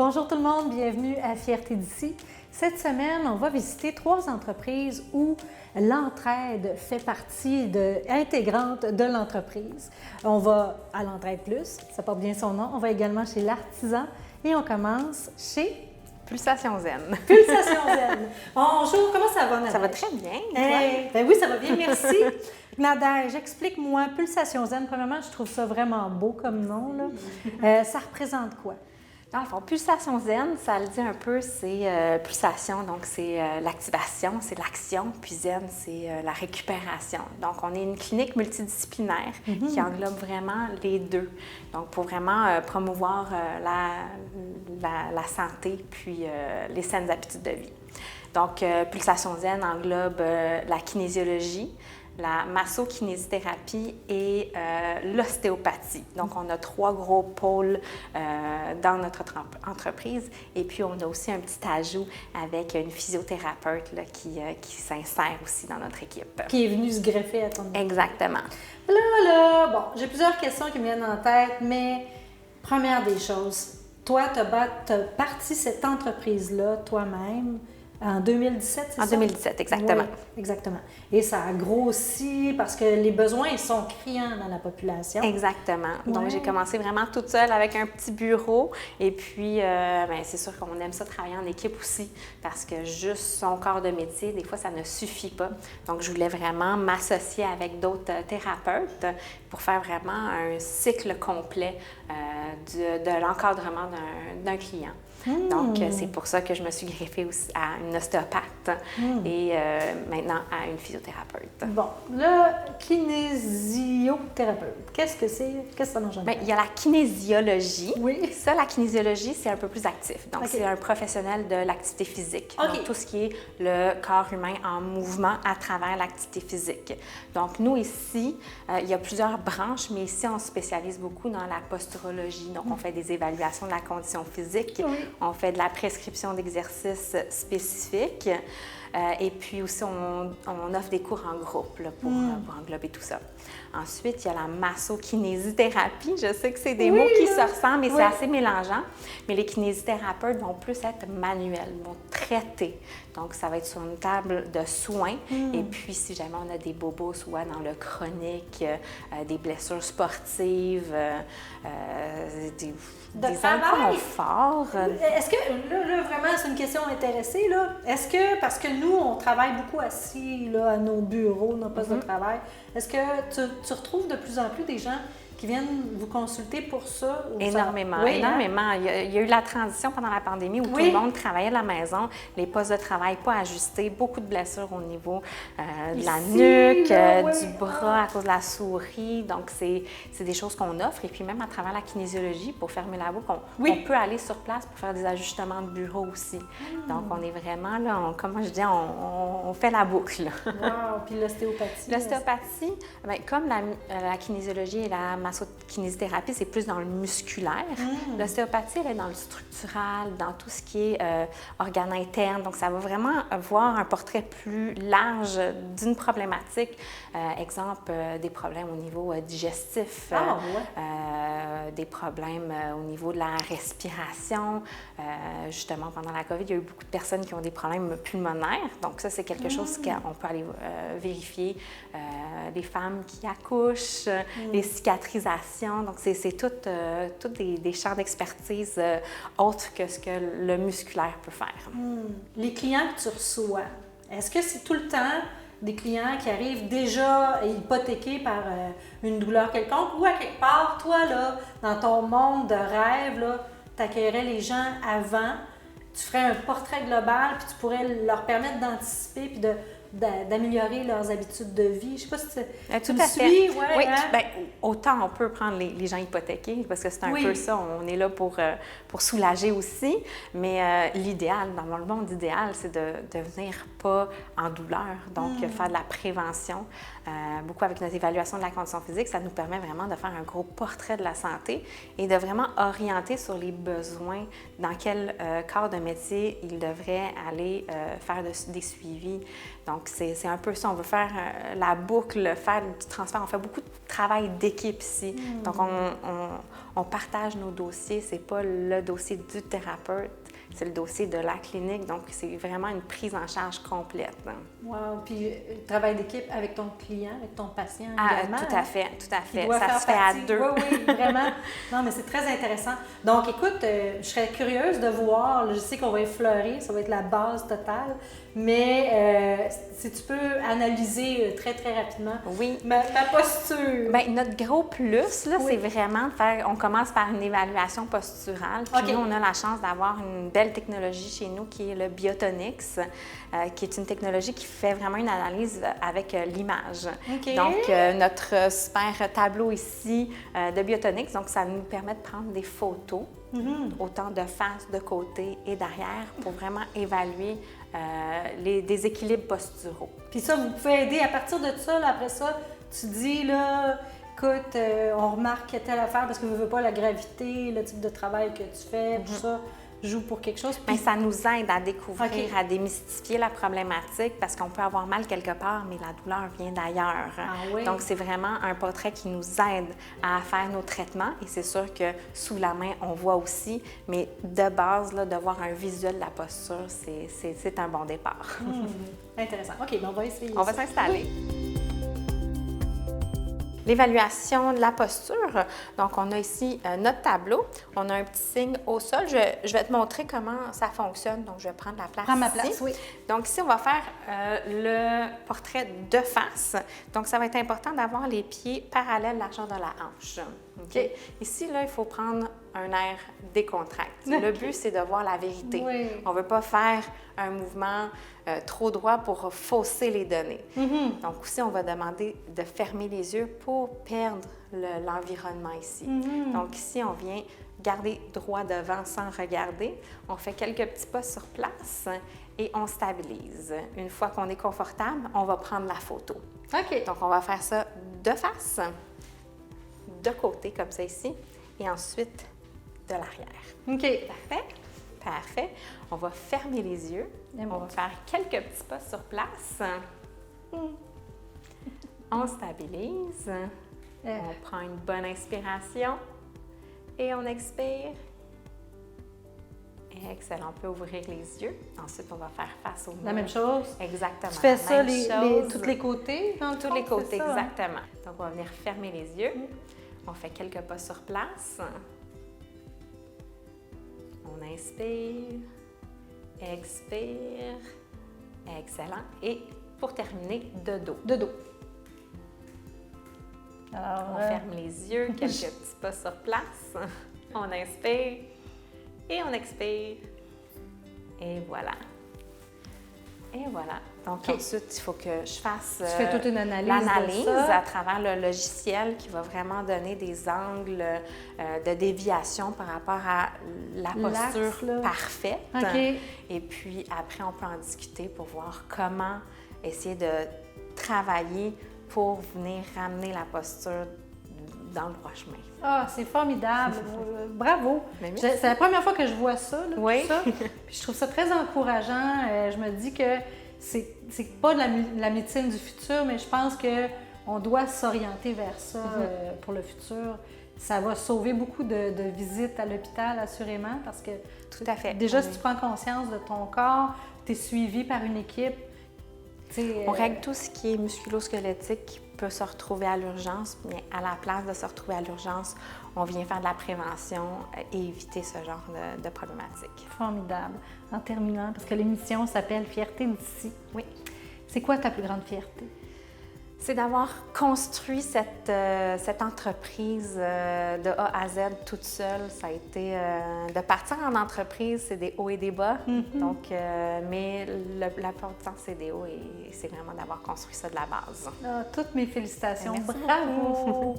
Bonjour tout le monde, bienvenue à Fierté d'ici. Cette semaine, on va visiter 3 entreprises où l'entraide fait partie intégrante de l'entreprise. On va à l'Entraide Plus, ça porte bien son nom. On va également chez l'Artisan et on commence chez Pulsation Zen. Pulsation Zen. Bonjour, comment ça va, Nadège? Ça va très bien. Ben oui, ça va bien, merci. Nadège, explique-moi, Pulsation Zen, premièrement, je trouve ça vraiment beau comme nom, là. Ça représente quoi? Dans le fond, Pulsation Zen, ça le dit un peu, c'est pulsation, donc c'est l'activation, c'est l'action, puis Zen, c'est la récupération. Donc, on est une clinique multidisciplinaire qui englobe vraiment les deux. Donc, pour vraiment promouvoir la santé, puis les saines habitudes de vie. Donc, Pulsation Zen englobe la kinésiologie, la massokinésithérapie et l'ostéopathie. Donc, on a 3 gros pôles dans notre entreprise. Et puis, on a aussi un petit ajout avec une physiothérapeute là, qui s'insère aussi dans notre équipe. Qui est venue se greffer à ton équipe. Exactement. Bon, j'ai plusieurs questions qui me viennent en tête, mais première des choses, toi, tu as parti cette entreprise-là toi-même. En 2017, c'est ça? En 2017, exactement. Oui, exactement. Et ça a grossi parce que les besoins sont criants dans la population. Exactement. Donc, j'ai commencé vraiment toute seule avec un petit bureau. Et puis, c'est sûr qu'on aime ça travailler en équipe aussi parce que juste son corps de métier, des fois, ça ne suffit pas. Donc, je voulais vraiment m'associer avec d'autres thérapeutes pour faire vraiment un cycle complet de l'encadrement d'un client. Donc, c'est pour ça que je me suis greffée aussi à une ostéopathe et maintenant à une physiothérapeute. Bon, là, kinésiothérapeute, qu'est-ce que c'est? Qu'est-ce que ça engendre? Bien, il y a la kinésiologie. Oui. Ça, la kinésiologie, c'est un peu plus actif. Donc, c'est un professionnel de l'activité physique. Donc, tout ce qui est le corps humain en mouvement à travers l'activité physique. Donc, nous, ici, il y a plusieurs branches, mais ici, on se spécialise beaucoup dans la posturologie. Donc, on fait des évaluations de la condition physique. Oui. On fait de la prescription d'exercices spécifiques. Et puis aussi, on offre des cours en groupe là, pour englober tout ça. Ensuite, il y a la massokinésithérapie. Je sais que c'est des mots qui se ressemblent, mais c'est assez mélangeant. Mais les kinésithérapeutes vont plus être manuels, vont traiter. Donc, ça va être sur une table de soins. Et puis, si jamais on a des bobos, soit dans le chronique, des blessures sportives, des inconforts. Est-ce que, là, vraiment, c'est une question intéressée, là. Est-ce que, parce que nous, on travaille beaucoup assis, là, à nos bureaux, nos postes de travail, est-ce que tu retrouves de plus en plus des gens qui viennent vous consulter pour ça? Énormément, Oui, énormément. Hein? Il y a eu la transition pendant la pandémie où tout le monde travaillait à la maison, les postes de travail pas ajustés, beaucoup de blessures au niveau de la nuque, du bras à cause de la souris. Donc, c'est des choses qu'on offre. Et puis, même à travers la kinésiologie, pour fermer la boucle, on peut aller sur place pour faire des ajustements de bureau aussi. Donc, on est vraiment là, comment je dis, on fait la boucle. Wow! Puis l'ostéopathie? L'ostéopathie, comme la kinésiologie et la massokinésithérapie, c'est plus dans le musculaire. L'ostéopathie, elle est dans le structural, dans tout ce qui est organes internes. Donc, ça va vraiment voir un portrait plus large d'une problématique. Exemple, des problèmes au niveau digestif, des problèmes au niveau de la respiration. Justement, pendant la COVID, il y a eu beaucoup de personnes qui ont des problèmes pulmonaires. Donc, ça, c'est quelque chose qu'on peut aller vérifier. Les femmes qui accouchent, les cicatrisations. Donc, c'est toutes des champs d'expertise autres que ce que le musculaire peut faire. Les clients que tu reçois, est-ce que c'est tout le temps des clients qui arrivent déjà hypothéqués par une douleur quelconque ou à quelque part, toi, là, dans ton monde de rêve, tu accueillerais les gens avant, tu ferais un portrait global puis tu pourrais leur permettre d'anticiper puis d'améliorer leurs habitudes de vie. Je ne sais pas si tu me suis. Ouais, oui, hein? bien, autant on peut prendre les gens hypothéqués parce que c'est un peu ça, on est là pour soulager aussi, mais l'idéal, dans le monde idéal, c'est de venir pas en douleur, donc faire de la prévention. Beaucoup avec notre évaluation de la condition physique, ça nous permet vraiment de faire un gros portrait de la santé et de vraiment orienter sur les besoins, dans quel corps de métier il devrait aller faire des suivis. Donc, c'est un peu ça. On veut faire la boucle, faire du transfert. On fait beaucoup de travail d'équipe ici. Donc, on partage nos dossiers. C'est pas le dossier du thérapeute, c'est le dossier de la clinique. Donc, c'est vraiment une prise en charge complète. Wow! Puis, travail d'équipe avec ton client, avec ton patient également. Tout à fait, tout à fait. Ça se fait à deux. Oui, oui, vraiment. Non, mais c'est très intéressant. Donc, écoute, je serais curieuse de voir, là, je sais qu'on va effleurer, ça va être la base totale, mais si tu peux analyser très, très rapidement ma posture. Bien, notre gros plus, là, c'est vraiment de faire, on commence par une évaluation posturale. Puis nous, on a la chance d'avoir une belle technologie chez nous qui est le Biotonix, qui est une technologie qui fait vraiment une analyse avec l'image. Donc, notre super tableau ici de Biotonix, donc ça nous permet de prendre des photos, autant de face, de côté et d'arrière, pour vraiment évaluer les déséquilibres posturaux. Puis ça, vous pouvez aider à partir de ça, là, après ça, tu dis, là, écoute, on remarque telle affaire parce que je ne veux pas la gravité, le type de travail que tu fais, tout ça joue pour quelque chose. Puis... Bien, ça nous aide à découvrir, à démystifier la problématique parce qu'on peut avoir mal quelque part, mais la douleur vient d'ailleurs. Donc, c'est vraiment un portrait qui nous aide à faire nos traitements et c'est sûr que sous la main, on voit aussi, mais de base, là, de voir un visuel de la posture, c'est un bon départ. Intéressant. OK, bien, on va essayer. On va s'installer. L'évaluation de la posture. Donc, on a ici notre tableau. On a un petit signe au sol. Je vais te montrer comment ça fonctionne. Donc, je vais prendre la place Prends ma ici. place, oui. Donc, ici, on va faire le portrait de face. Donc, ça va être important d'avoir les pieds parallèles à la largeur de la hanche. OK? Ici, là, il faut prendre un air décontracté. Le but, c'est de voir la vérité. On ne veut pas faire un mouvement trop droit pour fausser les données. Donc, aussi, on va demander de fermer les yeux pour perdre l'environnement ici. Donc, ici, on vient garder droit devant sans regarder. On fait quelques petits pas sur place et on stabilise. Une fois qu'on est confortable, on va prendre la photo. OK. Donc, on va faire ça de face, de côté, comme ça ici, et ensuite de l'arrière. OK. Parfait. Parfait. On va fermer les yeux. On va faire quelques petits pas sur place. On stabilise. On prend une bonne inspiration et on expire. Excellent. On peut ouvrir les yeux. Ensuite, on va faire face au mur. La même chose? Exactement. Tu fais ça tous les côtés? Tous les côtés, exactement. Donc, on va venir fermer les yeux. On fait quelques pas sur place. On inspire, expire. Excellent. Et pour terminer, de dos. De dos. Alors, on ferme les yeux, quelques petits pas sur place. On inspire et on expire. Et voilà. Et voilà. Donc, ensuite, il faut que je fasse l'analyse à travers le logiciel qui va vraiment donner des angles de déviation par rapport à la posture parfaite. Et puis, après, on peut en discuter pour voir comment essayer de travailler pour venir ramener la posture dans le droit chemin. Ah, c'est formidable! Bravo! C'est la première fois que je vois ça, là, tout ça. Puis je trouve ça très encourageant. Je me dis que c'est pas de la médecine du futur, mais je pense qu'on doit s'orienter vers ça pour le futur. Ça va sauver beaucoup de visites à l'hôpital, assurément, parce que tout à fait. Déjà, si tu prends conscience de ton corps, tu es suivi par une équipe. On règle tout ce qui est musculo-squelettique qui peut se retrouver à l'urgence, mais à la place de se retrouver à l'urgence, on vient faire de la prévention et éviter ce genre de problématiques. Formidable. En terminant, parce que l'émission s'appelle Fierté d'ici. Oui. C'est quoi ta plus grande fierté? C'est d'avoir construit cette entreprise de A à Z toute seule. Ça a été de partir en entreprise, c'est des hauts et des bas. Donc, mais la plupart du temps, c'est des hauts et c'est vraiment d'avoir construit ça de la base. Toutes mes félicitations. Merci Bravo! beaucoup.